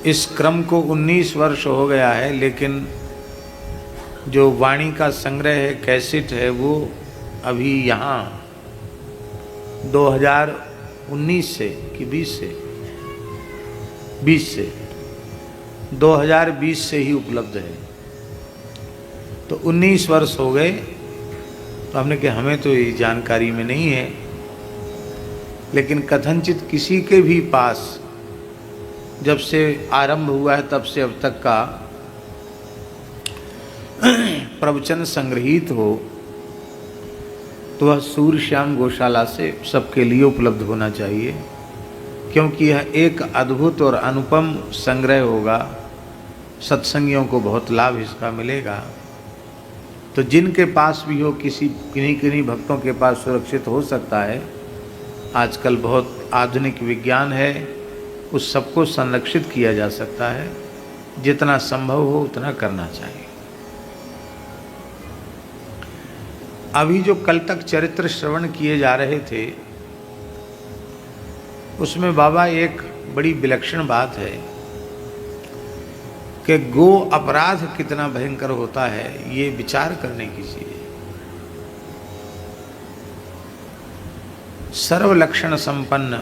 इस क्रम को 19 वर्ष हो गया है, लेकिन जो वाणी का संग्रह है, कैसेट है, वो अभी यहाँ 2019 से कि 2020 से ही उपलब्ध है। तो 19 वर्ष हो गए। तो हमने कहा हमें तो ये जानकारी में नहीं है, लेकिन कथनचित किसी के भी पास जब से आरंभ हुआ है तब से अब तक का प्रवचन संग्रहित हो तो वह सूर्यश्याम गौशाला से सबके लिए उपलब्ध होना चाहिए, क्योंकि यह एक अद्भुत और अनुपम संग्रह होगा। सत्संगियों को बहुत लाभ इसका मिलेगा। तो जिनके पास भी हो, किन्हीं भक्तों के पास सुरक्षित हो सकता है। आजकल बहुत आधुनिक विज्ञान है, उस सबको संरक्षित किया जा सकता है। जितना संभव हो उतना करना चाहिए। अभी जो कल तक चरित्र श्रवण किए जा रहे थे, उसमें बाबा एक बड़ी विलक्षण बात है कि गो अपराध कितना भयंकर होता है, ये विचार करने की चीज है। सर्वलक्षण संपन्न,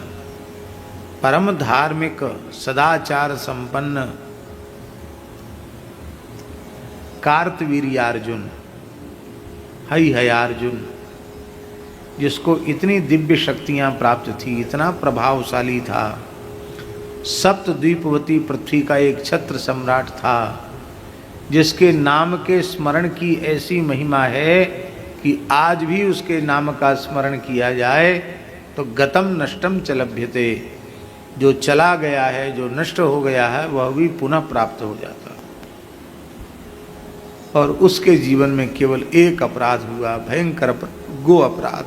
परम धार्मिक, सदाचार संपन्न कार्तवीर्यार्जुन, हयार्जुन, जिसको इतनी दिव्य शक्तियां प्राप्त थी, इतना प्रभावशाली था, सप्तद्वीपवती पृथ्वी का एक छत्र सम्राट था, जिसके नाम के स्मरण की ऐसी महिमा है कि आज भी उसके नाम का स्मरण किया जाए तो गतम नष्टम च लभ्यते, जो चला गया है, जो नष्ट हो गया है, वह भी पुनः प्राप्त हो जाता। और उसके जीवन में केवल एक अपराध हुआ, भयंकर गो अपराध।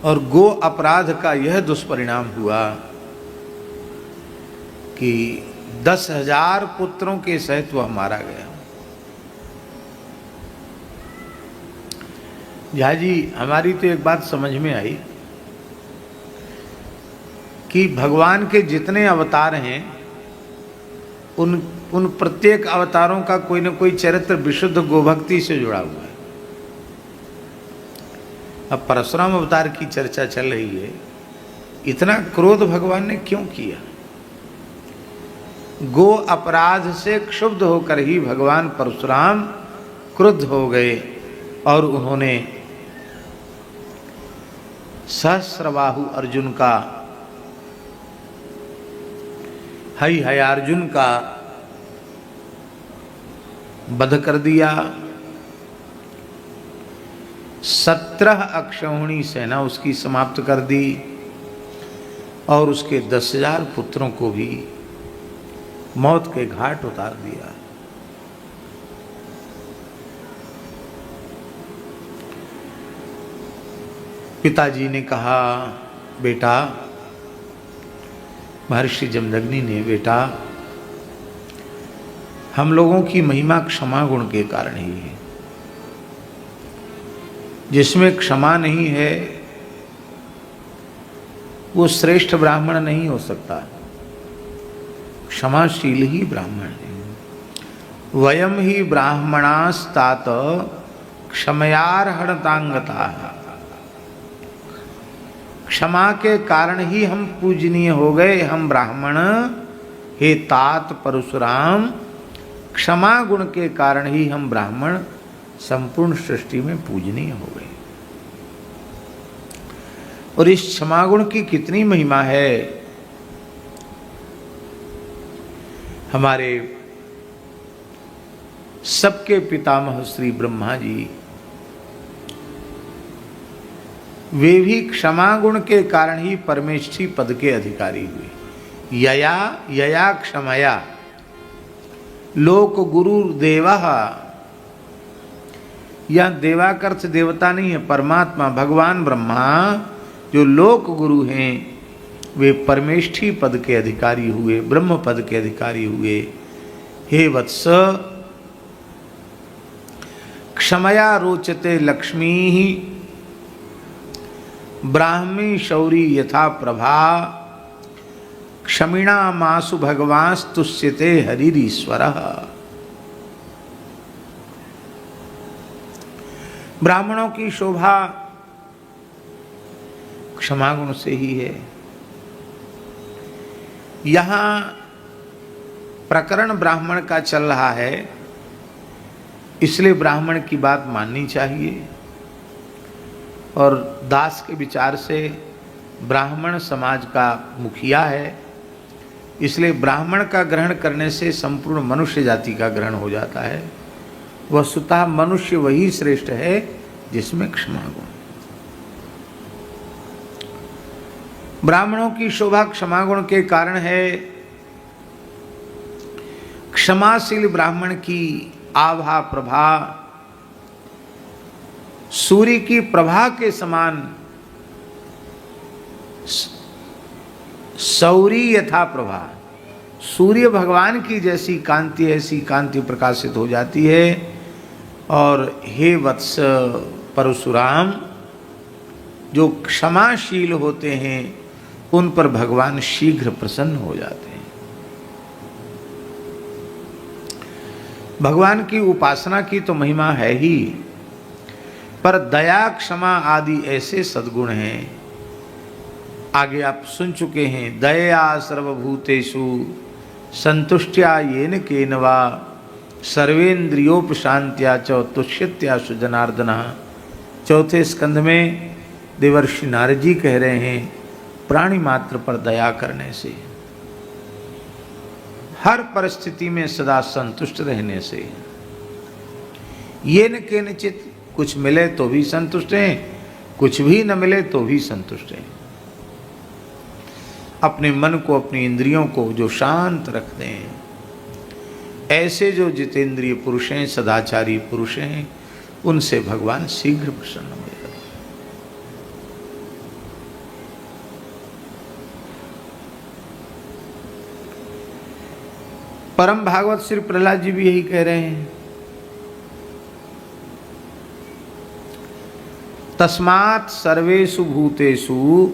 और गो अपराध का यह दुष्परिणाम हुआ कि 10,000 पुत्रों के सहित वह मारा गया। झा जी, हमारी तो एक बात समझ में आई कि भगवान के जितने अवतार हैं, उन प्रत्येक अवतारों का कोई न कोई चरित्र विशुद्ध गोभक्ति से जुड़ा हुआ है। अब परशुराम अवतार की चर्चा चल रही है, इतना क्रोध भगवान ने क्यों किया? गो अपराध से क्षुब्ध होकर ही भगवान परशुराम क्रुद्ध हो गए और उन्होंने सहस्रबाहु अर्जुन का, हयार्जुन का वध कर दिया। 17 अक्षौहिणी सेना उसकी समाप्त कर दी और उसके 10,000 पुत्रों को भी मौत के घाट उतार दिया। पिताजी ने कहा, बेटा, महर्षि जमदग्नि ने, बेटा, हम लोगों की महिमा क्षमा गुण के कारण ही है। जिसमें क्षमा नहीं है वो श्रेष्ठ ब्राह्मण नहीं हो सकता। क्षमाशील ही ब्राह्मण है। वयम ही ब्राह्मणास्तात क्षमयार्हणतांगता। क्षमा के कारण ही हम पूजनीय हो गए, हम ब्राह्मण। हे तात परशुराम, क्षमा गुण के कारण ही हम ब्राह्मण संपूर्ण सृष्टि में पूजनीय हो गए। और इस क्षमा गुण की कितनी महिमा है। हमारे सबके पितामह श्री ब्रह्मा जी, वे भी क्षमा गुण के कारण ही परमेष्ठी पद के अधिकारी हुए। यया क्षमया लोक गुरु देवा। यह देवा का अर्थ देवता नहीं है, परमात्मा भगवान ब्रह्मा जो लोक गुरु हैं, वे परमेष्ठी पद के अधिकारी हुए, ब्रह्म पद के अधिकारी हुए। हे वत्स, क्षमया रोचते लक्ष्मी ब्राह्मी शौरी यथा प्रभा क्षमिणा मासु भगवांस्तुष्यते हरिरीश्वरः। ब्राह्मणों की शोभा क्षमा गुण से ही है। यहां प्रकरण ब्राह्मण का चल रहा है, इसलिए ब्राह्मण की बात माननी चाहिए। और दास के विचार से ब्राह्मण समाज का मुखिया है, इसलिए ब्राह्मण का ग्रहण करने से संपूर्ण मनुष्य जाति का ग्रहण हो जाता है। वस्तुतः मनुष्य वही श्रेष्ठ है जिसमें क्षमा गुण। ब्राह्मणों की शोभा क्षमा गुण के कारण है। क्षमाशील ब्राह्मण की आभा प्रभा सूर्य की प्रभा के समान, सौरी यथा प्रभा, सूर्य भगवान की जैसी कांति ऐसी कांति प्रकाशित हो जाती है। और हे वत्स परशुराम, जो क्षमाशील होते हैं उन पर भगवान शीघ्र प्रसन्न हो जाते हैं। भगवान की उपासना की तो महिमा है ही, पर दया क्षमा आदि ऐसे सद्गुण हैं। आगे आप सुन चुके हैं, दया सर्वभूतेषु संतुष्ट्या येन केन वा सर्वेन्द्रियोपशांत्या च तुष्यत्याशु जनार्दनः। चौथे स्कंध में देवर्षि नारद जी कह रहे हैं, प्राणी मात्र पर दया करने से, हर परिस्थिति में सदा संतुष्ट रहने से, येन केनचित्, कुछ मिले तो भी संतुष्ट हैं, कुछ भी न मिले तो भी संतुष्ट हैं। अपने मन को अपनी इंद्रियों को जो शांत रखते हैं, ऐसे जो जितेंद्रिय पुरुष हैं, सदाचारी पुरुष हैं, उनसे भगवान शीघ्र प्रसन्न हो जाते हैं। परम भागवत श्री प्रहलाद जी भी यही कह रहे हैं, तस्मात् सर्वेषु भूतेषु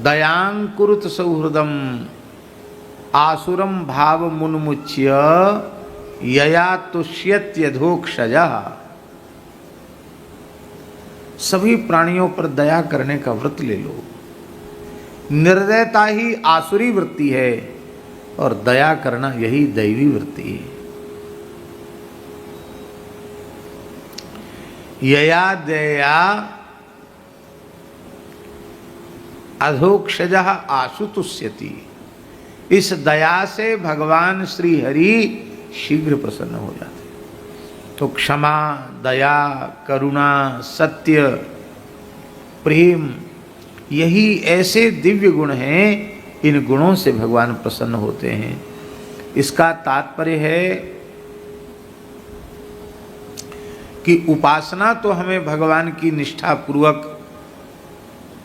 दयां कुरुत सौहृदम आसुरम भाव मुन्मुच्य यया तुष्यत्यधोक्षजः। सभी प्राणियों पर दया करने का व्रत ले लो। निर्दयता ही आसुरी वृत्ति है और दया करना यही दैवी वृत्ति है। यया दया अधोक्षजः आशु तुष्यति। इस दया से भगवान श्री हरि शीघ्र प्रसन्न हो जाते। तो क्षमा, दया, करुणा, सत्य, प्रेम, यही ऐसे दिव्य गुण हैं, इन गुणों से भगवान प्रसन्न होते हैं। इसका तात्पर्य है कि उपासना तो हमें भगवान की निष्ठा पूर्वक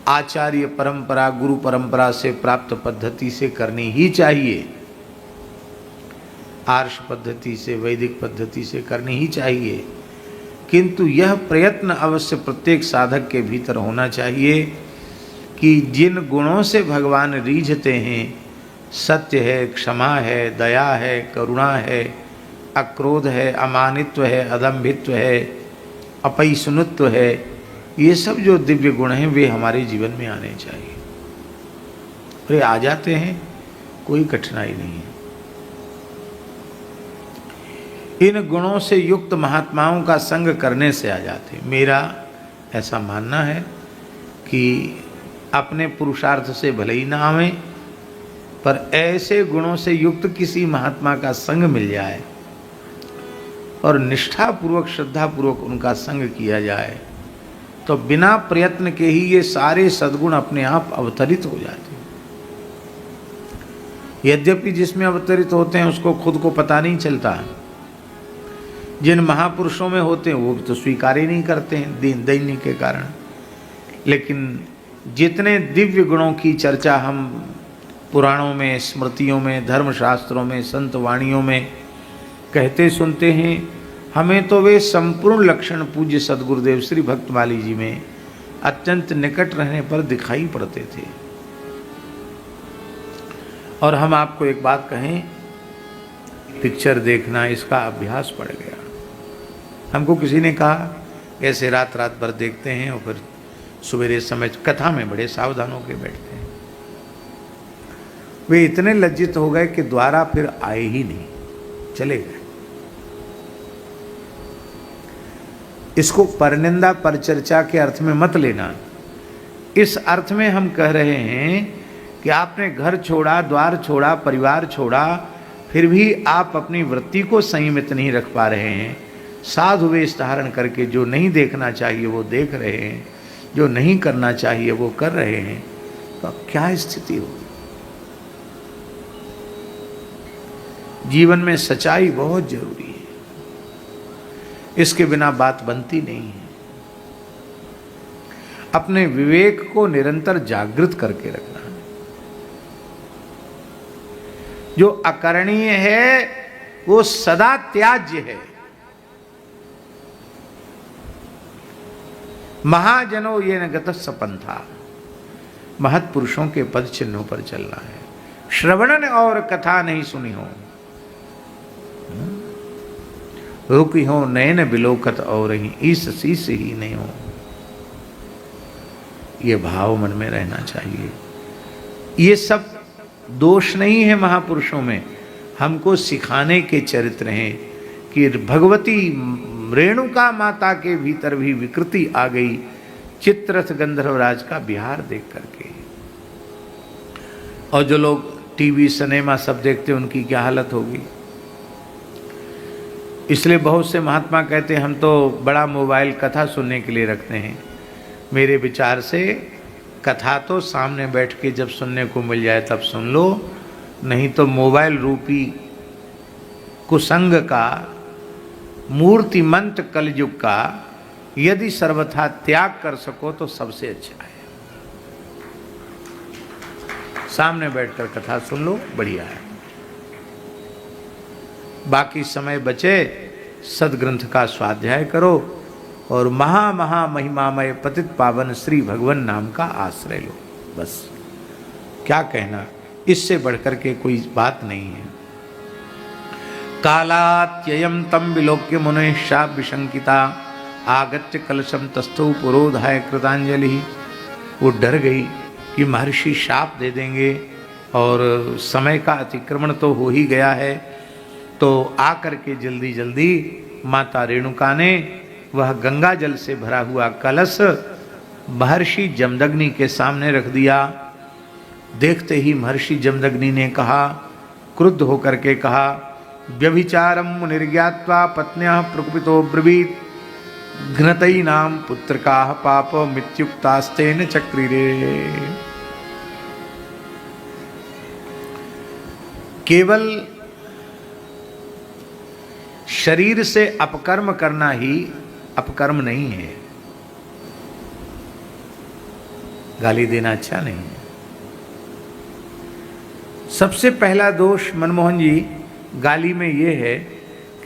आचार्य परंपरा, गुरु परंपरा से प्राप्त पद्धति से करनी ही चाहिए। आर्ष पद्धति से, वैदिक पद्धति से करनी ही चाहिए। किंतु यह प्रयत्न अवश्य प्रत्येक साधक के भीतर होना चाहिए कि जिन गुणों से भगवान रीझते हैं, सत्य है, क्षमा है, दया है, करुणा है, अक्रोध है, अमानित्व है, अदम्भित्व है, अपैशुनत्व है, ये सब जो दिव्य गुण हैं वे हमारे जीवन में आने चाहिए। वे आ जाते हैं, कोई कठिनाई नहीं है। इन गुणों से युक्त महात्माओं का संग करने से आ जाते हैं। मेरा ऐसा मानना है कि अपने पुरुषार्थ से भले ही ना आवे, पर ऐसे गुणों से युक्त किसी महात्मा का संग मिल जाए और निष्ठापूर्वक, श्रद्धापूर्वक उनका संग किया जाए, तो बिना प्रयत्न के ही ये सारे सद्गुण अपने आप अवतरित हो जाते हैं। यद्यपि जिसमें अवतरित होते हैं उसको खुद को पता नहीं चलता। जिन महापुरुषों में होते हैं वो तो स्वीकार ही नहीं करते हैं दीन दैन्य के कारण। लेकिन जितने दिव्य गुणों की चर्चा हम पुराणों में, स्मृतियों में, धर्मशास्त्रों में, संत वाणियों में कहते सुनते हैं, हमें तो वे संपूर्ण लक्षण पूज्य सद्गुरुदेव श्री भक्तमाली जी में अत्यंत निकट रहने पर दिखाई पड़ते थे। और हम आपको एक बात कहें, पिक्चर देखना इसका अभ्यास पड़ गया। हमको किसी ने कहा ऐसे रात रात भर देखते हैं और फिर सवेरे समय कथा में बड़े सावधान होकर बैठते हैं। वे इतने लज्जित हो गए कि द्वारा फिर आए ही नहीं, चले गए। इसको परनिंदा परचर्चा के अर्थ में मत लेना। इस अर्थ में हम कह रहे हैं कि आपने घर छोड़ा, द्वार छोड़ा, परिवार छोड़ा, फिर भी आप अपनी वृत्ति को संयमित नहीं रख पा रहे हैं। साधु वेश धारण करके जो नहीं देखना चाहिए वो देख रहे हैं, जो नहीं करना चाहिए वो कर रहे हैं, तो अब क्या स्थिति होगी? जीवन में सच्चाई बहुत जरूरी है, इसके बिना बात बनती नहीं है। अपने विवेक को निरंतर जागृत करके रखना है। जो अकरणीय है वो सदा त्याज्य है। महाजनो ये न गत सपंथा, महत पुरुषों के पद चिन्हों पर चलना है। श्रवणन और कथा नहीं सुनी हो, रुकी हो नयन बिलोकत और ही ईस शीस ही नहीं हो। ये भाव मन में रहना चाहिए। ये सब दोष नहीं है महापुरुषों में, हमको सिखाने के चरित्र हैं कि भगवती रेणुका माता के भीतर भी विकृति आ गई चित्ररथ गंधर्वराज का बिहार देख करके। और जो लोग टीवी सिनेमा सब देखते हैं उनकी क्या हालत होगी। इसलिए बहुत से महात्मा कहते हैं हम तो बड़ा मोबाइल कथा सुनने के लिए रखते हैं। मेरे विचार से कथा तो सामने बैठ के जब सुनने को मिल जाए तब सुन लो, नहीं तो मोबाइल रूपी कुसंग का, मूर्तिमंत कलयुग का यदि सर्वथा त्याग कर सको तो सबसे अच्छा है। सामने बैठकर कथा सुन लो, बढ़िया है। बाकी समय बचे सदग्रंथ का स्वाध्याय करो और महा महा महिमामय पतित पावन श्री भगवान नाम का आश्रय लो। बस क्या कहना, इससे बढ़कर के कोई बात नहीं है। कालात्ययम तम विलोक्य मुने शाप विशंकिता आगत्य कलशम तस्थौ पुरोधाय कृतांजलि। वो डर गई कि महर्षि शाप दे देंगे और समय का अतिक्रमण तो हो ही गया है, तो आकर के जल्दी जल्दी माता रेणुका ने वह गंगा जल से भरा हुआ कलश महर्षि जमदग्नि के सामने रख दिया। देखते ही महर्षि जमदग्नि ने कहा, क्रुद्ध होकर के कहा, व्यभिचारम मुनिर्ज्ञात्वा पत्न्या प्रकुपितो ब्रवीत घ्नतई नाम पुत्रका पाप मित्युक्तास्तेन चक्रिरे। केवल शरीर से अपकर्म करना ही अपकर्म नहीं है। गाली देना अच्छा नहीं है। सबसे पहला दोष मनमोहन जी गाली में ये है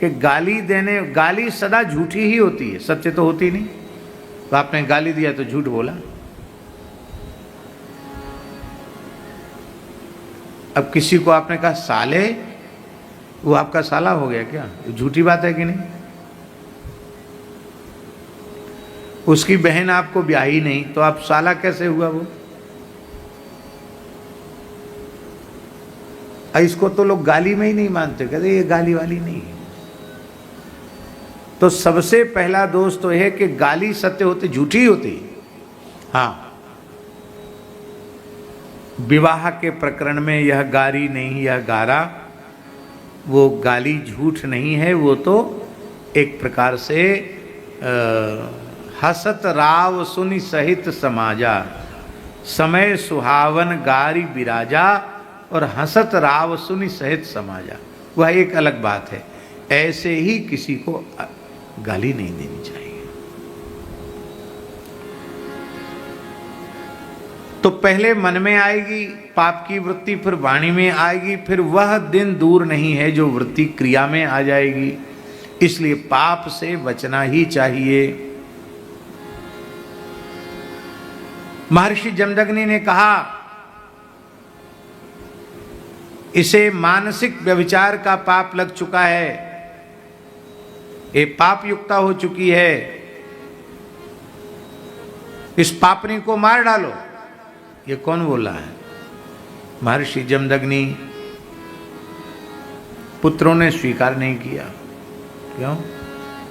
कि गाली सदा झूठी ही होती है, सत्य तो होती नहीं। तो आपने गाली दिया तो झूठ बोला। अब किसी को आपने कहा साले, वो आपका साला हो गया क्या? झूठी बात है कि नहीं? उसकी बहन आपको ब्याही नहीं तो आप साला कैसे हुआ वो? इसको तो लोग गाली में ही नहीं मानते, कहते ये गाली वाली नहीं है। तो सबसे पहला दोष तो है कि गाली सत्य होती, झूठी होती। हाँ, विवाह के प्रकरण में यह गारी नहीं, यह गारा, वो गाली झूठ नहीं है, वो तो एक प्रकार से हसत राव सुनि सहित समाजा, समय सुहावन गारी बिराजा और हसत राव सुनि सहित समाजा, वह एक अलग बात है। ऐसे ही किसी को गाली नहीं देनी चाहिए। तो पहले मन में आएगी पाप की वृत्ति, फिर वाणी में आएगी, फिर वह दिन दूर नहीं है जो वृत्ति क्रिया में आ जाएगी। इसलिए पाप से बचना ही चाहिए। महर्षि जमदग्नि ने कहा इसे मानसिक व्यभिचार का पाप लग चुका है, ये पाप युक्ता हो चुकी है, इस पापनी को मार डालो। ये कौन बोला है? महर्षि जमदग्नि। पुत्रों ने स्वीकार नहीं किया। क्यों?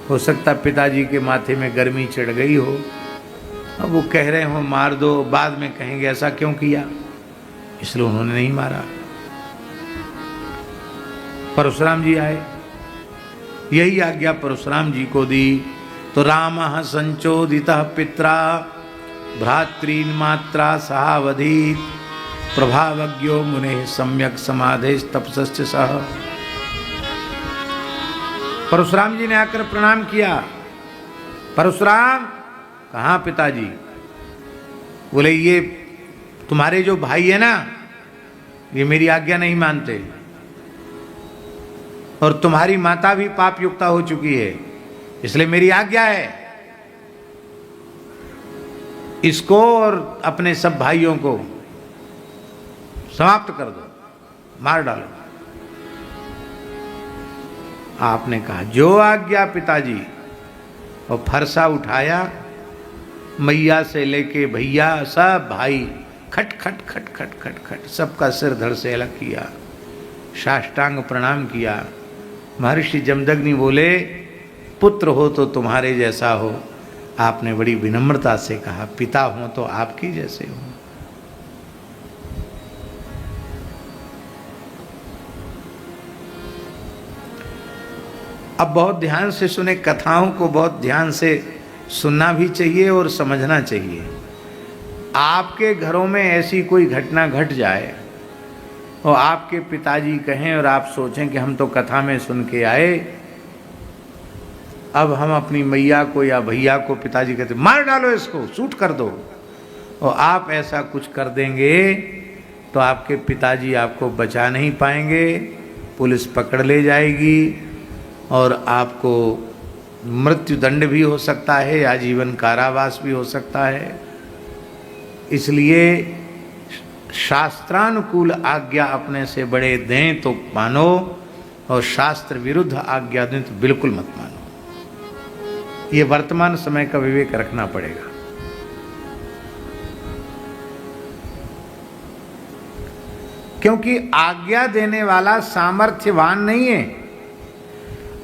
हो सकता पिताजी के माथे में गर्मी चढ़ गई हो, अब वो कह रहे हो मार दो, बाद में कहेंगे ऐसा क्यों किया, इसलिए उन्होंने नहीं मारा। परशुराम जी आए, यही आज्ञा परशुराम जी को दी। तो रामः संचोदितः पित्रा भ्रातॄन् मात्रा सहावधीत प्रभावज्ञो मुनेः सम्यक समाधेश तपसश्च सह। परशुराम जी ने आकर प्रणाम किया। परशुराम, कहाँ पिताजी? बोले ये तुम्हारे जो भाई है ना, ये मेरी आज्ञा नहीं मानते, और तुम्हारी माता भी पाप युक्ता हो चुकी है, इसलिए मेरी आज्ञा है इसको और अपने सब भाइयों को समाप्त कर दो, मार डालो। आपने कहा जो आज्ञा पिताजी, और फरसा उठाया, मैया से लेके भैया सब भाई खट खट खट खट खट खट सबका सिर धड़ से अलग किया, साष्टांग प्रणाम किया। महर्षि जमदग्नि बोले पुत्र हो तो तुम्हारे जैसा हो। आपने बड़ी विनम्रता से कहा पिता हो तो आपकी जैसे हो। अब बहुत ध्यान से सुने, कथाओं को बहुत ध्यान से सुनना भी चाहिए और समझना चाहिए। आपके घरों में ऐसी कोई घटना घट जाए और आपके पिताजी कहें और आप सोचें कि हम तो कथा में सुन के आए, अब हम अपनी मैया को या भैया को, पिताजी कहते मार डालो इसको, शूट कर दो, और आप ऐसा कुछ कर देंगे तो आपके पिताजी आपको बचा नहीं पाएंगे, पुलिस पकड़ ले जाएगी और आपको मृत्यु दंड भी हो सकता है, आजीवन कारावास भी हो सकता है। इसलिए शास्त्रानुकूल आज्ञा अपने से बड़े दें तो मानो, और शास्त्र विरुद्ध आज्ञा दें तो बिल्कुल मत मानो। ये वर्तमान समय का विवेक रखना पड़ेगा। क्योंकि आज्ञा देने वाला सामर्थ्यवान नहीं है,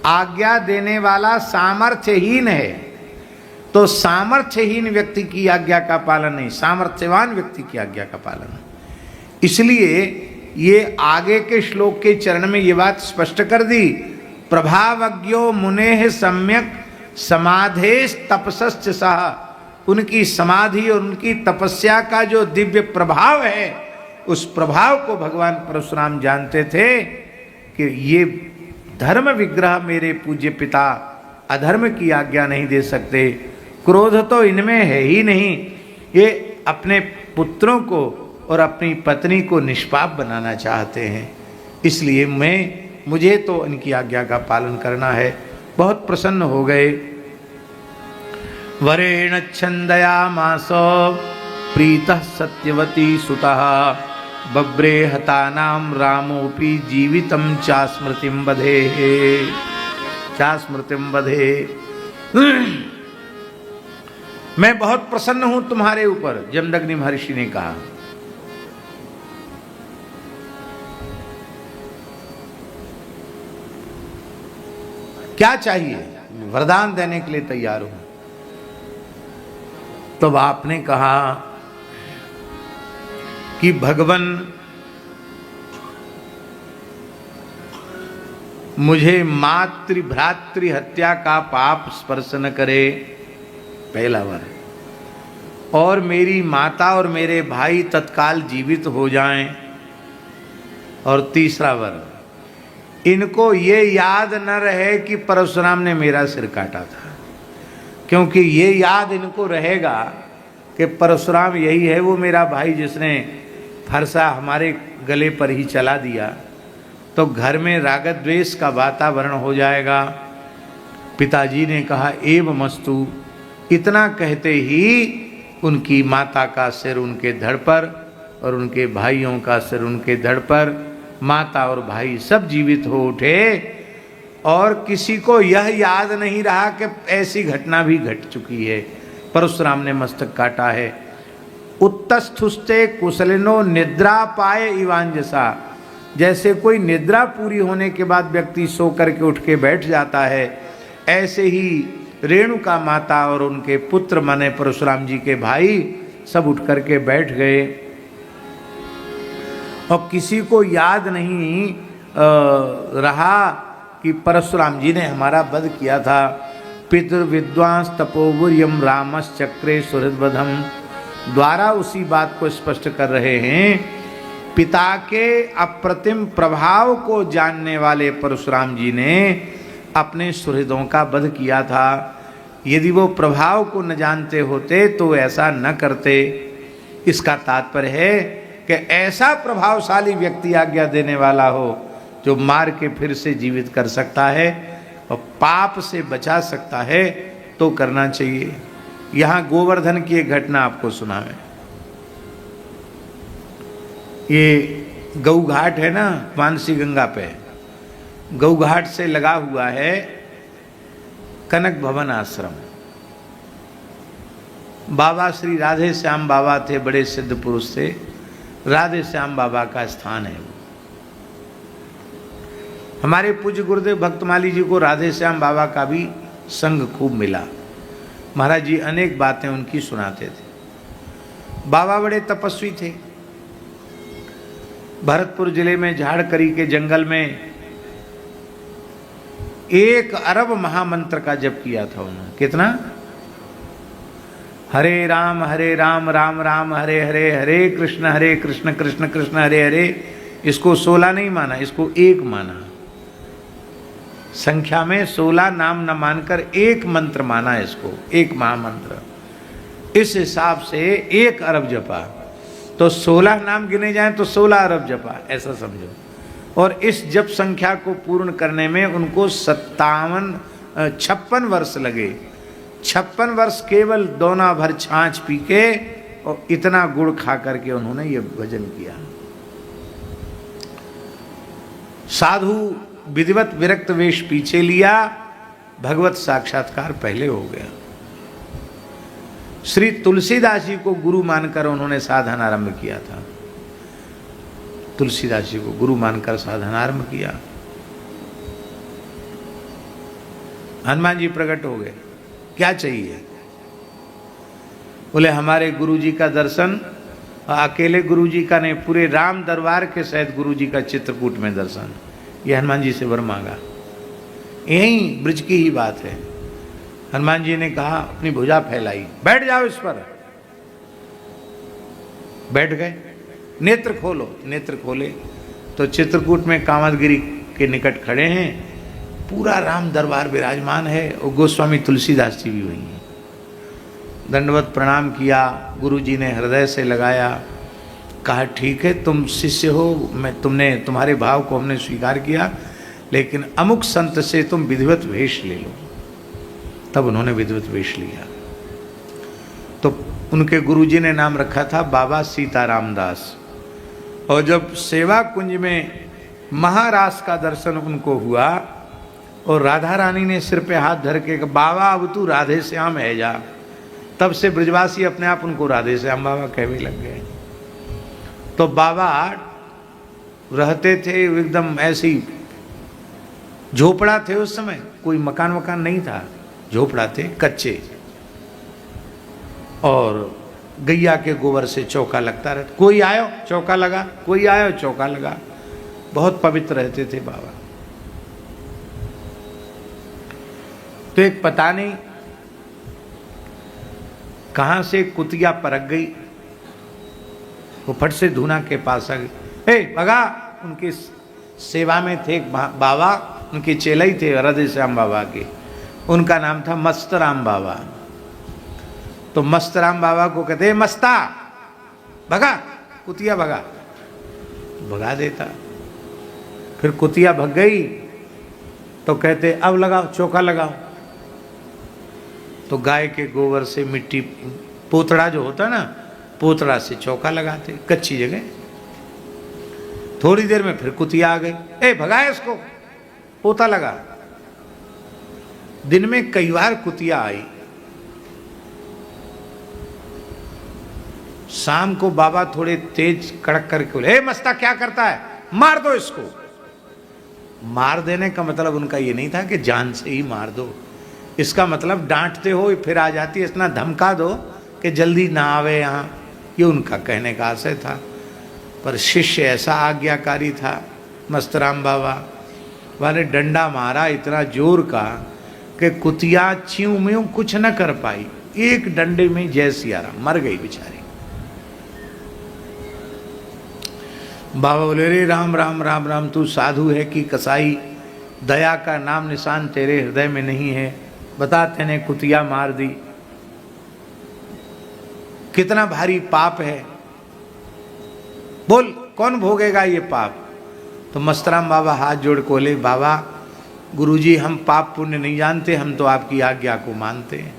आज्ञा देने वाला सामर्थ्यहीन है। तो सामर्थ्यहीन व्यक्ति की आज्ञा का पालन नहीं, सामर्थ्यवान व्यक्ति की आज्ञा का पालन। इसलिए ये आगे के श्लोक के चरण में ये बात स्पष्ट कर दी, प्रभावज्ञो मुनेः सम्यक समाधेश तपसश्च सह। उनकी समाधि और उनकी तपस्या का जो दिव्य प्रभाव है, उस प्रभाव को भगवान परशुराम जानते थे कि ये धर्म विग्रह मेरे पूज्य पिता अधर्म की आज्ञा नहीं दे सकते। क्रोध तो इनमें है ही नहीं, ये अपने पुत्रों को और अपनी पत्नी को निष्पाप बनाना चाहते हैं, इसलिए मुझे तो इनकी आज्ञा का पालन करना है। बहुत प्रसन्न हो गए। वरेण छंदयामास प्रीतः सत्यवती सुतः बब्रे हतानाम रामोपि जीवितम चास्मृतिम बधे, चास्मृतिम बधे। मैं बहुत प्रसन्न हूं तुम्हारे ऊपर, जमदग्नि महर्षि ने कहा। क्या चाहिए? वरदान देने के लिए तैयार हूं। तब आपने कहा कि भगवान मुझे मातृ भ्रातृ हत्या का पाप स्पर्श न करे, पहला वर, और मेरी माता और मेरे भाई तत्काल जीवित हो जाएं, और तीसरा वर, इनको ये याद न रहे कि परशुराम ने मेरा सिर काटा था, क्योंकि ये याद इनको रहेगा कि परशुराम यही है वो मेरा भाई जिसने फरसा हमारे गले पर ही चला दिया, तो घर में राग द्वेष का वातावरण हो जाएगा। पिताजी ने कहा एवमस्तु। इतना कहते ही उनकी माता का सिर उनके धड़ पर और उनके भाइयों का सिर उनके धड़ पर माता और भाई सब जीवित हो उठे और किसी को यह याद नहीं रहा कि ऐसी घटना भी घट चुकी है। परशुराम ने मस्तक काटा है। उत्तस्थुस्ते कुशलिनो निद्रा पाए इवांजसा, जैसे कोई निद्रा पूरी होने के बाद व्यक्ति सो करके उठ के बैठ जाता है, ऐसे ही रेणुका माता और उनके पुत्र माने परशुराम जी के भाई सब उठ करके बैठ गए और किसी को याद नहीं रहा कि परशुराम जी ने हमारा वध किया था। पितृविद्वांस तपोवीर्यम रामश्चक्रे सुहृदवधम द्वारा उसी बात को स्पष्ट कर रहे हैं। पिता के अप्रतिम प्रभाव को जानने वाले परशुराम जी ने अपने सुहृदों का वध किया था। यदि वो प्रभाव को न जानते होते तो ऐसा न करते। इसका तात्पर्य है कि ऐसा प्रभावशाली व्यक्ति आज्ञा देने वाला हो जो मार के फिर से जीवित कर सकता है और पाप से बचा सकता है तो करना चाहिए। यहाँ गोवर्धन की एक घटना आपको सुनावे। ये गऊ घाट है ना मानसी गंगा पे, गऊ घाट से लगा हुआ है कनक भवन आश्रम। बाबा श्री राधे श्याम बाबा थे, बड़े सिद्ध पुरुष थे। राधे श्याम बाबा का स्थान है। हमारे पूज्य गुरुदेव भक्तमाली जी को राधे श्याम बाबा का भी संग खूब मिला। महाराज जी अनेक बातें उनकी सुनाते थे। बाबा बड़े तपस्वी थे। भरतपुर जिले में झाड़करी के जंगल में 1 अरब महामंत्र का जप किया था उन्होंने। कितना? हरे राम राम राम हरे हरे, हरे कृष्ण कृष्ण कृष्ण हरे हरे। इसको 16 नहीं माना, इसको 1 माना। संख्या में 16 नाम न मानकर 1 मंत्र माना इसको, 1 महामंत्र। इस हिसाब से 1 अरब जपा तो 16 नाम गिने जाएं तो 16 अरब जपा, ऐसा समझो। और इस जप संख्या को पूर्ण करने में उनको 56 वर्ष लगे। 56 वर्ष केवल दोना भर छाछ पी के और इतना गुड़ खा करके उन्होंने ये भजन किया। साधु विधिवत विरक्त वेश पीछे लिया, भगवत साक्षात्कार पहले हो गया। श्री तुलसीदास जी को गुरु मानकर उन्होंने साधन आरंभ किया था। तुलसीदास जी को गुरु मानकर साधन आरंभ किया। हनुमान जी प्रकट हो गए। क्या चाहिए? बोले हमारे गुरु जी का दर्शन। अकेले गुरु जी का नहीं, पूरे राम दरबार के सहित गुरु जी का चित्रकूट में दर्शन। ये हनुमान जी से वर मांगा। यही ब्रज की ही बात है। हनुमान जी ने कहा, अपनी भुजा फैलाई, बैठ जाओ इस पर। बैठ गए। नेत्र खोलो। नेत्र खोले तो चित्रकूट में कामदगिरी के निकट खड़े हैं। पूरा राम दरबार विराजमान है और गोस्वामी तुलसीदास जी भी वही हैं। दंडवत प्रणाम किया। गुरु जी ने हृदय से लगाया। कहा ठीक है, तुम शिष्य हो, मैं तुम्हारे भाव को हमने स्वीकार किया, लेकिन अमुक संत से तुम विधिवत वेश ले लो। तब उन्होंने विधिवत वेश लिया। तो उनके गुरुजी ने नाम रखा था बाबा सीताराम दास। और जब सेवा कुंज में महारास का दर्शन उनको हुआ और राधा रानी ने सिर पे हाथ धर के बाबा अब तू राधे श्याम है जा, तब से ब्रजवासी अपने आप उनको राधे श्याम बाबा कहने लग गए। तो बाबा रहते थे एकदम ऐसी, झोपड़ा थे उस समय, कोई मकान वकान नहीं था, झोपड़ा थे कच्चे, और गैया के गोबर से चौका लगता रहता। कोई आयो चौका लगा, कोई आयो चौका लगा। बहुत पवित्र रहते थे बाबा। तो एक पता नहीं कहां से कुतिया परक गई, वो फट से धूना के पास आ गई। हे भगा! उनकी सेवा में थे बाबा, उनके चेले ही थे राधे श्याम बाबा के। उनका नाम था मस्तराम बाबा। तो मस्तराम बाबा को कहते मस्ता भगा, कुतिया भगा। भगा देता। फिर कुतिया भग गई तो कहते अब लगाओ, चौका लगाओ। तो गाय के गोबर से मिट्टी, पोतड़ा जो होता ना, पोतड़ा से चौका लगाते कच्ची जगह। थोड़ी देर में फिर कुतिया आ गई, ए भगाए इसको, पोता लगा। दिन में कई बार कुतिया आई। शाम को बाबा थोड़े तेज कड़क करके बोले, ए मस्ता क्या करता है, मार दो इसको। मार देने का मतलब उनका ये नहीं था कि जान से ही मार दो, इसका मतलब डांटते हो फिर आ जाती है, इतना धमका दो कि जल्दी ना आवे यहाँ, ये उनका कहने का आशय था। पर शिष्य ऐसा आज्ञाकारी था मस्तराम बाबा वाले, डंडा मारा इतना जोर का कि कुतिया च्यूं म्यूं कुछ न कर पाई, एक डंडे में जय सिया राम, मर गई बेचारी। बाबा बोले, रे राम राम राम राम, तू साधु है कि कसाई, दया का नाम निशान तेरे हृदय में नहीं है, बता तेने कुतिया मार दी, कितना भारी पाप है, बोल कौन भोगेगा ये पाप। तो मस्तराम बाबा हाथ जोड़ के बोले, बाबा गुरुजी हम पाप पुण्य नहीं जानते, हम तो आपकी आज्ञा को मानते हैं,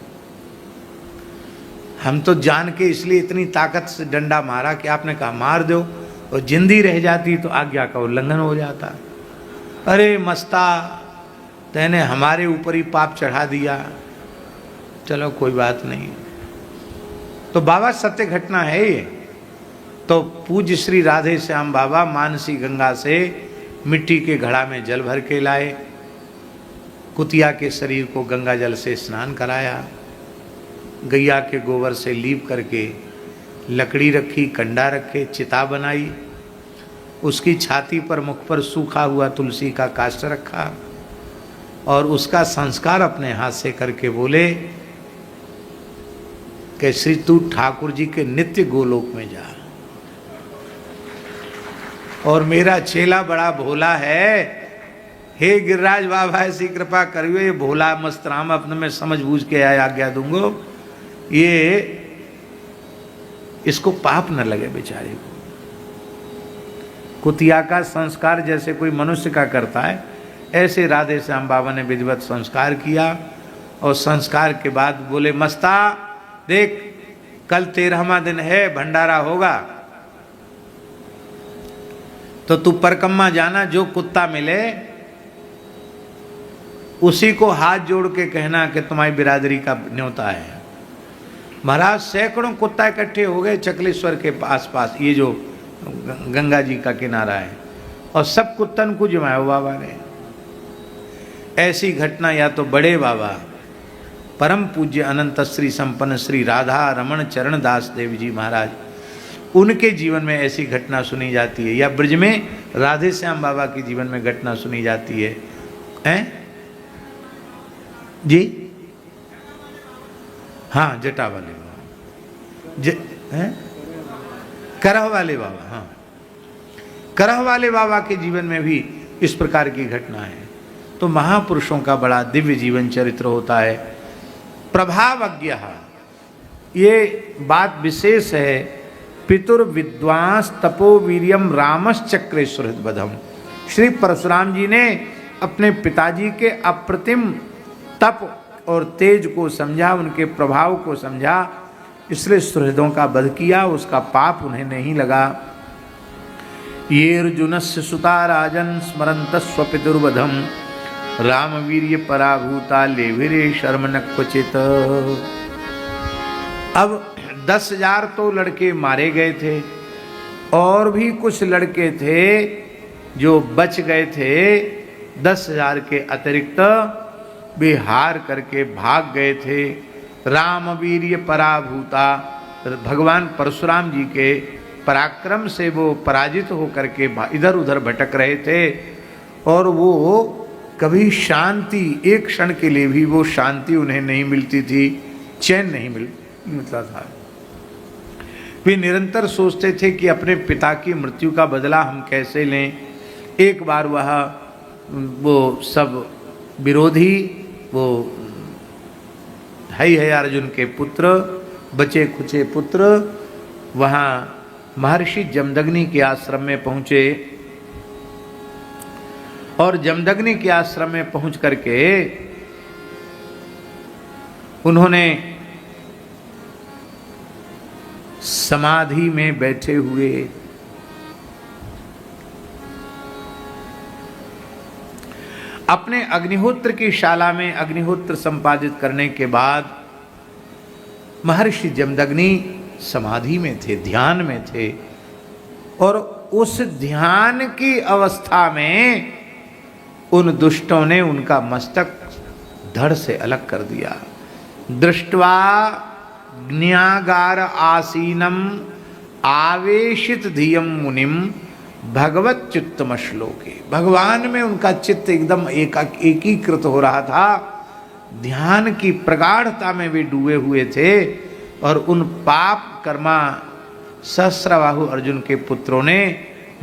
हम तो जान के इसलिए इतनी ताकत से डंडा मारा कि आपने कहा मार दो, और जिंदी रह जाती तो आज्ञा का उल्लंघन हो जाता। अरे मस्ता, तैने हमारे ऊपर ही पाप चढ़ा दिया, चलो कोई बात नहीं। तो बाबा सत्य घटना है ये। तो पूज्य श्री राधे श्याम बाबा मानसी गंगा से मिट्टी के घड़ा में जल भर के लाए, कुतिया के शरीर को गंगा जल से स्नान कराया, गैया के गोबर से लीप करके लकड़ी रखी, कंडा रखे, चिता बनाई, उसकी छाती पर मुख पर सूखा हुआ तुलसी का काष्ठ रखा और उसका संस्कार अपने हाथ से करके बोले कि श्री तू ठाकुर जी के नित्य गोलोक में जा, और मेरा चेला बड़ा भोला है, हे गिरिराज बाबा ऐसी कृपा करियो, ये भोला मस्तराम अपने में समझ बूझ के आज्ञा दूंगो, ये इसको पाप न लगे बेचारे को। कुतिया का संस्कार जैसे कोई मनुष्य का करता है, ऐसे राधे श्याम बाबा ने विधिवत संस्कार किया। और संस्कार के बाद बोले, मस्ता देख कल 13वां दिन है, भंडारा होगा, तो तू परकम्मा जाना, जो कुत्ता मिले उसी को हाथ जोड़ के कहना कि तुम्हारी बिरादरी का न्योता है। महाराज सैकड़ों कुत्ता इकट्ठे हो गए चकलेश्वर के आसपास, ये जो गंगा जी का किनारा है, और सब कुत्तन को जमाया बाबा ने। ऐसी घटना या तो बड़े बाबा परम पूज्य अनंत श्री संपन्न श्री राधा रमण चरण दास देव जी महाराज, उनके जीवन में ऐसी घटना सुनी जाती है, या ब्रज में राधे श्याम बाबा के जीवन में घटना सुनी जाती है। हैं जी, हाँ जटा वाले बाबा, करह वाले बाबा, हाँ करह वाले बाबा के जीवन में भी इस प्रकार की घटना है। तो महापुरुषों का बड़ा दिव्य जीवन चरित्र होता है। प्रभावज्ञ, ये बात विशेष है, पितुर विद्वांस तपो वीर्यम रामश्चक्रे सुहृद बधम। श्री परशुराम जी ने अपने पिताजी के अप्रतिम तप और तेज को समझा, उनके प्रभाव को समझा, इसलिए सुहृदों का वध किया, उसका पाप उन्हें नहीं लगा। ये अर्जुनस्य सुता राजन स्मरंत स्वपितुर्वधम राम वीर्य पराभूता लेभिरे शर्म न क्वचित। अब 10,000 तो लड़के मारे गए थे, और भी कुछ लड़के थे जो बच गए थे, 10,000 के अतिरिक्त वे हार करके भाग गए थे। राम वीर्य पराभूता, भगवान परशुराम जी के पराक्रम से वो पराजित होकर के इधर उधर भटक रहे थे, और वो कभी शांति, एक क्षण के लिए भी वो शांति उन्हें नहीं मिलती थी, चैन नहीं मिलता था। वे निरंतर सोचते थे कि अपने पिता की मृत्यु का बदला हम कैसे लें। एक बार वो सब विरोधी, वो है अर्जुन के पुत्र, बचे खुचे पुत्र, वहाँ महर्षि जमदग्नि के आश्रम में पहुँचे, और जमदग्नि के आश्रम में पहुँच करके उन्होंने समाधि में बैठे हुए अपने अग्निहोत्र की शाला में अग्निहोत्र संपादित करने के बाद महर्षि जमदग्नि समाधि में थे, ध्यान में थे, और उस ध्यान की अवस्था में उन दुष्टों ने उनका मस्तक धड़ से अलग कर दिया। दृष्ट्वा ज्ञागार आसीनम आवेशित धियम मुनिम भगवत चित्तम श्लोके। भगवान में उनका चित्त एकदम एकीकृत हो रहा था, ध्यान की प्रगाढ़ता में वे डूबे हुए थे। और उन पाप कर्मा सहस्रबाहु अर्जुन के पुत्रों ने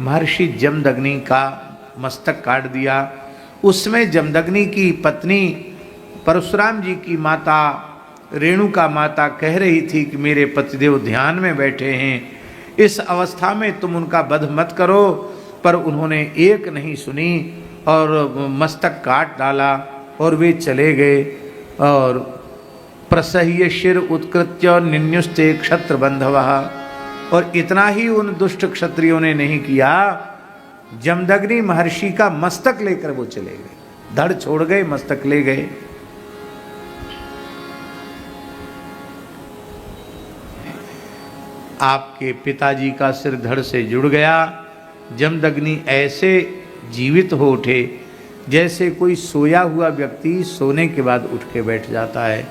महर्षि जमदग्नि का मस्तक काट दिया। उसमें जमदग्नि की पत्नी परशुराम जी की माता रेणुका माता कह रही थी कि मेरे पतिदेव ध्यान में बैठे हैं, इस अवस्था में तुम उनका वध मत करो। पर उन्होंने एक नहीं सुनी और मस्तक काट डाला और वे चले गए। और प्रसह्य शिर उत्कृत्य निन्युस्ते क्षत्र बंधवः। और इतना ही उन दुष्ट क्षत्रियों ने नहीं किया, जमदग्नि महर्षि का मस्तक लेकर वो चले गए, धड़ छोड़ गए, मस्तक ले गए। आपके पिताजी का सिर धड़ से जुड़ गया। जमदग्नि ऐसे जीवित हो उठे जैसे कोई सोया हुआ व्यक्ति सोने के बाद उठ के बैठ जाता है।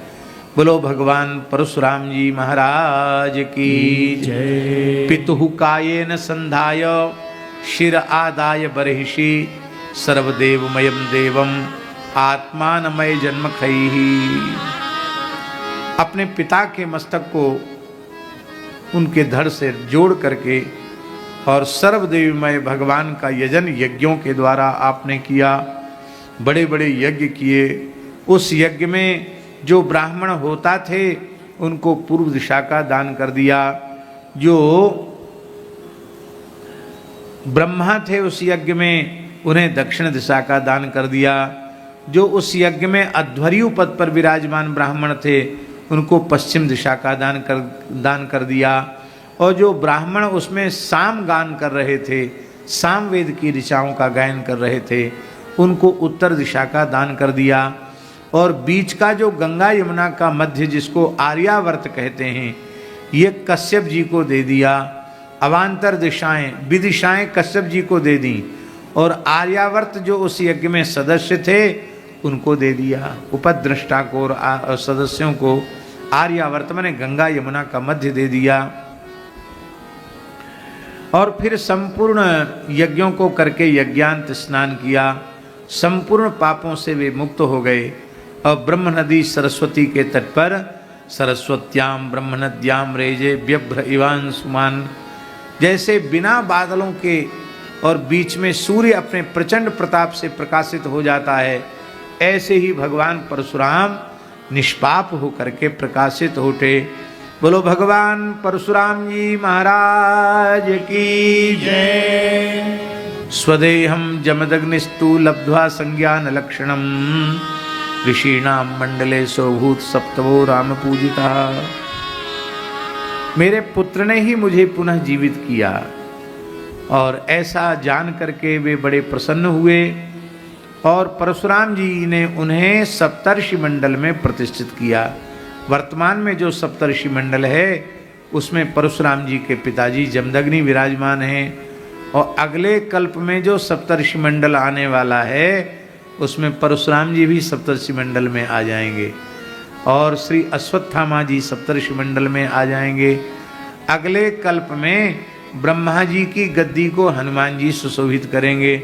बोलो भगवान परशुराम जी महाराज की जय। पितुः कायेन संधाय शिर आदाय बर्हिषि सर्वदेवमयम देवम आत्मानमय जन्मखैहि। अपने पिता के मस्तक को उनके धड़ से जोड़ करके और सर्वदेवमय भगवान का यजन यज्ञों के द्वारा आपने किया, बड़े बड़े यज्ञ किए। उस यज्ञ में जो ब्राह्मण होता थे उनको पूर्व दिशा का दान कर दिया, जो ब्रह्मा थे उस यज्ञ में उन्हें दक्षिण दिशा का दान कर दिया, जो उस यज्ञ में अध्वर्यु पद पर विराजमान ब्राह्मण थे उनको पश्चिम दिशा का दान कर दिया, और जो ब्राह्मण उसमें साम गान कर रहे थे, साम वेद की ऋचाओं का गायन कर रहे थे, उनको उत्तर दिशा का दान कर दिया। और बीच का जो गंगा यमुना का मध्य जिसको आर्यावर्त कहते हैं, ये कश्यप जी को दे दिया। अवान्तर दिशाएं विदिशाएं कश्यप जी को दे दी, और आर्यावर्त जो उस यज्ञ में सदस्य थे उनको दे दिया, उपद्रष्टा को और सदस्यों को आर्यावर्त मैंने गंगा यमुना का मध्य दे दिया। और फिर संपूर्ण यज्ञों को करके यज्ञांत स्नान किया, संपूर्ण पापों से वे मुक्त हो गए। और ब्रह्म नदी सरस्वती के तट पर सरस्वत्याम ब्रह्म नद्याम रेजे व्यभ्र इवांशुमान, जैसे बिना बादलों के और बीच में सूर्य अपने प्रचंड प्रताप से प्रकाशित हो जाता है, ऐसे ही भगवान परशुराम निष्पाप होकर के प्रकाशित होते। बोलो भगवान परशुराम जी महाराज की जय। स्वदेहम जमदग्निस्तु लब्ध्वा संज्ञान लक्षणम ऋषीणाम मंडले सोभूत सप्तवो राम पूजिता। मेरे पुत्र ने ही मुझे पुनः जीवित किया, और ऐसा जान करके वे बड़े प्रसन्न हुए। और परशुराम जी ने उन्हें सप्तर्षि मंडल में प्रतिष्ठित किया। वर्तमान में जो सप्तर्षि मंडल है उसमें परशुराम जी के पिताजी जमदग्नि विराजमान हैं, और अगले कल्प में जो सप्तर्षि मंडल आने वाला है उसमें परशुराम जी भी सप्तर्षि मंडल में आ जाएंगे, और श्री अश्वत्थामा जी सप्तर्षि मंडल में आ जाएंगे। अगले कल्प में ब्रह्मा जी की गद्दी को हनुमान जी सुशोभित करेंगे।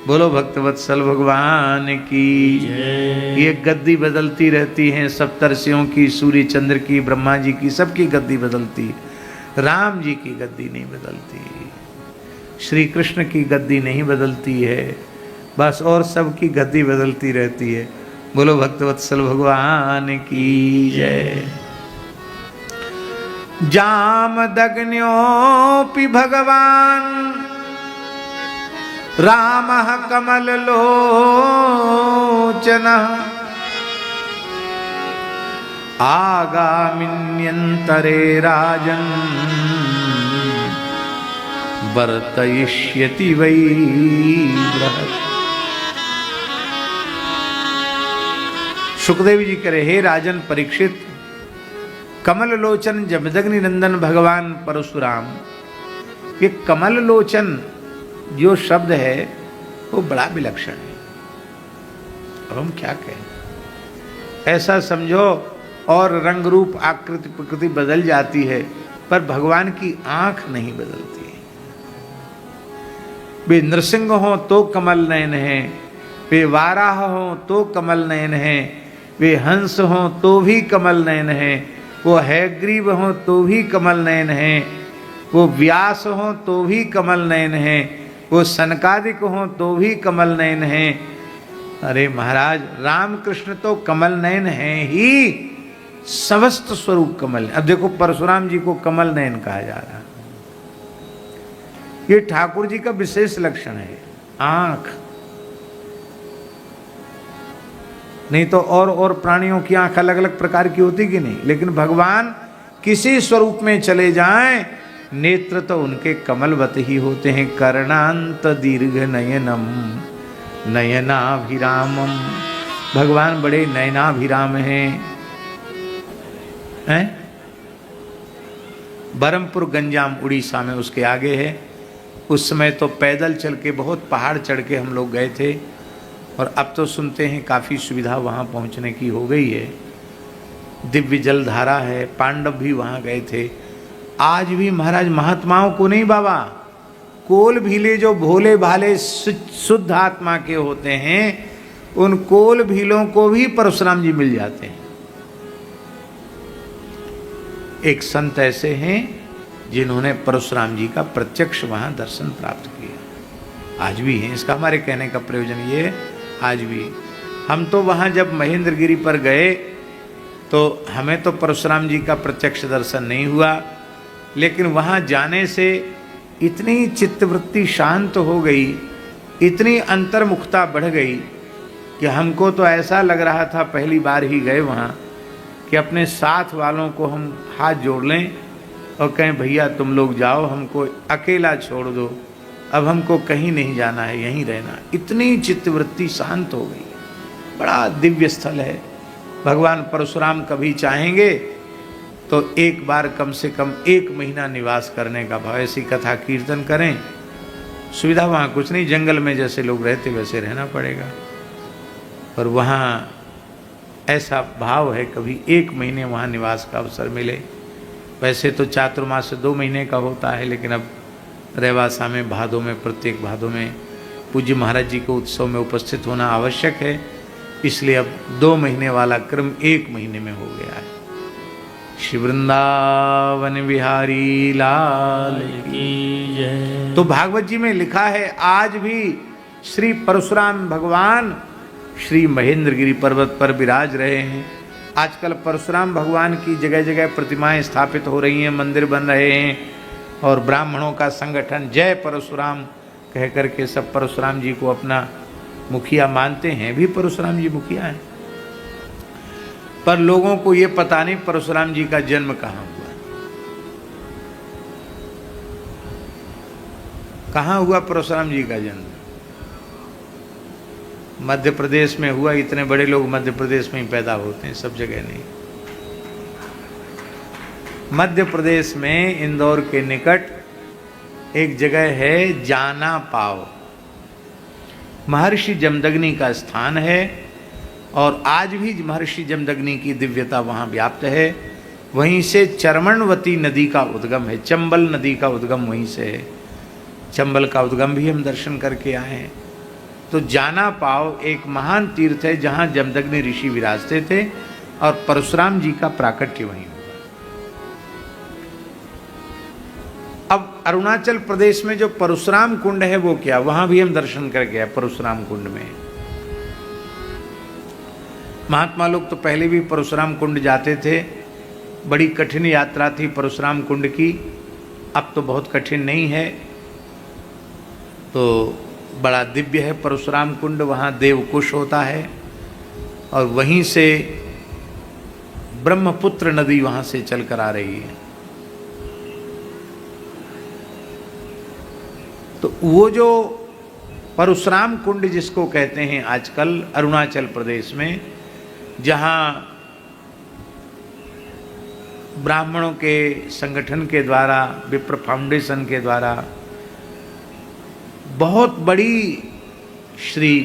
बोलो भक्तवत्सल भगवान की जय। ये गद्दी बदलती रहती हैं, सप्तर्षियों की, सूर्य चंद्र की, ब्रह्मा जी की, सबकी गद्दी बदलती, राम जी की गद्दी नहीं बदलती, श्री कृष्ण की गद्दी नहीं बदलती है, बस और सबकी गद्दी बदलती रहती है। बोलो भक्तवत्सल भगवान की जय। जामदग्न्योऽपि भगवान रामः कमललोचनः आगामिन्यन्तरे राजन् वर्तयिष्यति वै बृहत्। सुखदेव जी करे, हे राजन परीक्षित, कमल लोचन जमदग्नि नंदन भगवान परशुराम। ये कमल लोचन जो शब्द है वो बड़ा विलक्षण है। अब हम क्या कहें, ऐसा समझो और रंग रूप आकृति प्रकृति बदल जाती है, पर भगवान की आंख नहीं बदलती है। वे नृसिंह हो तो कमल नयन है, वे वाराह हो तो कमल नयन है, वे हंस हो तो भी कमल नयन है, वो हैग्रीव हो तो भी कमल नयन है, वो व्यास हो तो भी कमल नयन है, वो सनकादिक हो तो भी कमल नयन है। अरे महाराज, रामकृष्ण तो कमल नयन है ही, समस्त स्वरूप कमल। अब देखो परशुराम जी को कमल नयन कहा जा रहा है। ये ठाकुर जी का विशेष लक्षण है, आंख। नहीं तो और प्राणियों की आंख अलग अलग प्रकार की होती कि नहीं, लेकिन भगवान किसी स्वरूप में चले जाएं, नेत्र तो उनके कमलवत ही होते हैं। कर्णांत दीर्घ नयनम नयनाभिरामम, भगवान बड़े नयनाभिराम हैं। बरमपुर गंजाम उड़ीसा में उसके आगे है। उस समय तो पैदल चल के बहुत पहाड़ चढ़ के हम लोग गए थे, और अब तो सुनते हैं काफ़ी सुविधा वहाँ पहुँचने की हो गई है। दिव्य जलधारा है, पांडव भी वहाँ गए थे। आज भी महाराज महात्माओं को नहीं बाबा, कोल भीले जो भोले भाले शुद्ध आत्मा के होते हैं, उन कोल भीलों को भी परशुराम जी मिल जाते हैं। एक संत ऐसे हैं जिन्होंने परशुराम जी का प्रत्यक्ष वहाँ दर्शन प्राप्त किया, आज भी हैं। इसका हमारे कहने का प्रयोजन ये, आज भी हम तो वहाँ जब महेंद्रगिरी पर गए तो हमें तो परशुराम जी का प्रत्यक्ष दर्शन नहीं हुआ, लेकिन वहाँ जाने से इतनी चित्तवृत्ति शांत हो गई, इतनी अंतर्मुखता बढ़ गई कि हमको तो ऐसा लग रहा था पहली बार ही गए वहाँ कि अपने साथ वालों को हम हाथ जोड़ लें और कहें भैया तुम लोग जाओ, हमको अकेला छोड़ दो, अब हमको कहीं नहीं जाना है, यहीं रहना। इतनी चित्तवृत्ति शांत हो गई, बड़ा दिव्य स्थल है। भगवान परशुराम कभी चाहेंगे तो एक बार कम से कम 1 महीना निवास करने का भाव, ऐसी कथा कीर्तन करें। सुविधा वहाँ कुछ नहीं, जंगल में जैसे लोग रहते वैसे रहना पड़ेगा, पर वहाँ ऐसा भाव है कभी 1 महीने वहाँ निवास का अवसर मिले। वैसे तो चातुर्मास 2 महीने का होता है, लेकिन अब रेवासा में भादों में, प्रत्येक भादों में पूज्य महाराज जी को उत्सव में उपस्थित होना आवश्यक है, इसलिए अब 2 महीने वाला क्रम 1 महीने में हो गया है। श्री वृंदावन बिहारी लाल की जय। तो भागवत जी में लिखा है आज भी श्री परशुराम भगवान श्री महेंद्रगिरी पर्वत पर विराज रहे हैं। आजकल परशुराम भगवान की जगह जगह प्रतिमाएं स्थापित हो रही हैं, मंदिर बन रहे हैं, और ब्राह्मणों का संगठन जय परशुराम कह करके सब परशुराम जी को अपना मुखिया मानते हैं। भी परशुराम जी मुखिया हैं, पर लोगों को ये पता नहीं परशुराम जी का जन्म कहाँ हुआ। कहाँ हुआ परशुराम जी का जन्म? मध्य प्रदेश में हुआ। इतने बड़े लोग मध्य प्रदेश में ही पैदा होते हैं, सब जगह नहीं। मध्य प्रदेश में इंदौर के निकट एक जगह है जाना पाव, महर्षि जमदग्नि का स्थान है, और आज भी महर्षि जमदग्नि की दिव्यता वहाँ व्याप्त है। वहीं से चर्मणवती नदी का उद्गम है, चंबल नदी का उद्गम वहीं से है। चंबल का उद्गम भी हम दर्शन करके आए हैं। तो जाना पाव एक महान तीर्थ है जहाँ जमदग्नि ऋषि विराजते थे, और परशुराम जी का प्राकट्य वहीं हुआ। अब अरुणाचल प्रदेश में जो परशुराम कुंड है वो क्या, वहाँ भी हम दर्शन करके आए। परशुराम कुंड में महात्मा लोग तो पहले भी परशुराम कुंड जाते थे, बड़ी कठिन यात्रा थी परशुराम कुंड की, अब तो बहुत कठिन नहीं है। तो बड़ा दिव्य है परशुराम कुंड, वहाँ देवकुश होता है, और वहीं से ब्रह्मपुत्र नदी वहाँ से चलकर आ रही है। तो वो जो परशुराम कुंड जिसको कहते हैं आजकल अरुणाचल प्रदेश में, जहाँ ब्राह्मणों के संगठन के द्वारा, विप्र फाउंडेशन के द्वारा बहुत बड़ी श्री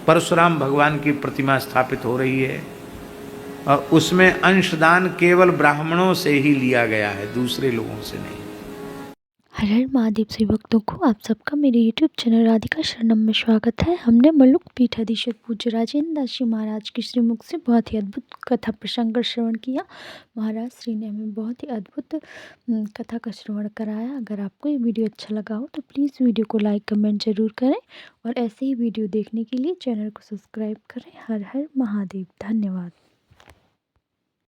परशुराम भगवान की प्रतिमा स्थापित हो रही है और उसमें अंशदान केवल ब्राह्मणों से ही लिया गया है, दूसरे लोगों से नहीं। हर हर महादेव से भक्तों को आप सबका मेरे YouTube चैनल राधिका शरणम में स्वागत है। हमने मल्लुक पीठाधीश्वर पूज्य राजेंद्र दास जी महाराज की श्रीमुख से बहुत ही अद्भुत कथा प्रसंग का श्रवण किया। महाराज श्री ने हमें बहुत ही अद्भुत कथा का श्रवण कराया। अगर आपको ये वीडियो अच्छा लगा हो तो प्लीज़ वीडियो को लाइक कमेंट ज़रूर करें और ऐसे ही वीडियो देखने के लिए चैनल को सब्सक्राइब करें। हर हर महादेव। धन्यवाद।